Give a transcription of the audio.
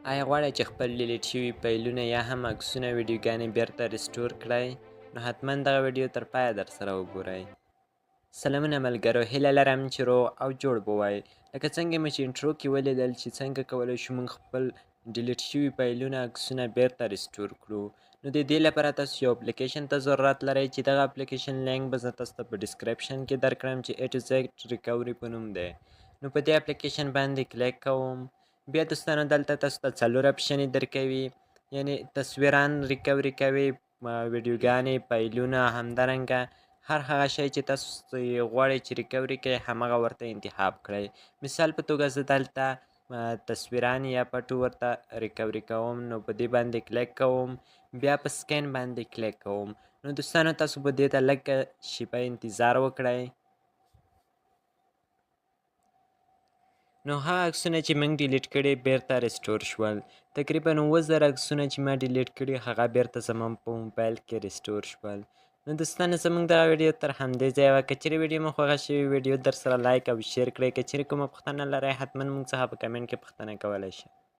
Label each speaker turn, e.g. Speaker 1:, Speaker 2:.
Speaker 1: آیا غواړئ چې خپل ډیلیټ شوي فایلونه یا هم عکسونه ویډیوګانې بیرته ریسټور کړئ؟ نو حتما دغه ویډیو تر پایه درسره وګورئ. سلامونه ملګرو، هیله لرم چې روغ او جوړ به وای. لکه څنګه مې چې انټرو کې ولیدل چې څنګه کولی شو موږ خپل ډیلیټ شوي فایلونه عکسونه بیرته ریسټور کړو. نو د دې لپاره تاسو یو اپلیکیشن ته ضرورت لرئ چې دغه اپلیکیشن لینک به زه تاسو ته په ډسکرپشن کې درکړم چې A to Z ریکوري په نوم دی. نو په دې اپلیکیشن باندې کلیک کوم. بیا دوستانو دلته تاسو ته 4 اپشنې درکوي، یعنی تصویران ریکوري کوي، ویډیوګانې، فایلونه، همدارنګه هر هغه شی چې تاسو غواړئ چې ریکوري کړئ همغه ورته انتخاب کړئ. مثال په توګه زه دلته تصویران یا فټو ورته ریکوري کوم، نو په دې باندې کلیک کوم، بیا په سکین باندې کلیک کوم. نو دوستانو تاسو به دې ته لږه شیبه انتظار وکړئ. نو هغه عکسونه چې موږ ډیلیټ کړي بیرته ریسټور شول. تقریبا 7000 عکسونه چې ما ډیلیټ کړي هغه بیرته زما په موبایل کې ریسټور شول. نو دوستانو زموږ دغه ویډیو تر همدې ځایه وه. که چیرې ویډیو مو خوښه شوې ویډیو در سره لایک او شیر کړئ. که چیرې کومه پوښتنه لرئ حتما موږ څخه په کمنټ کې پوښتنه کولی شئ.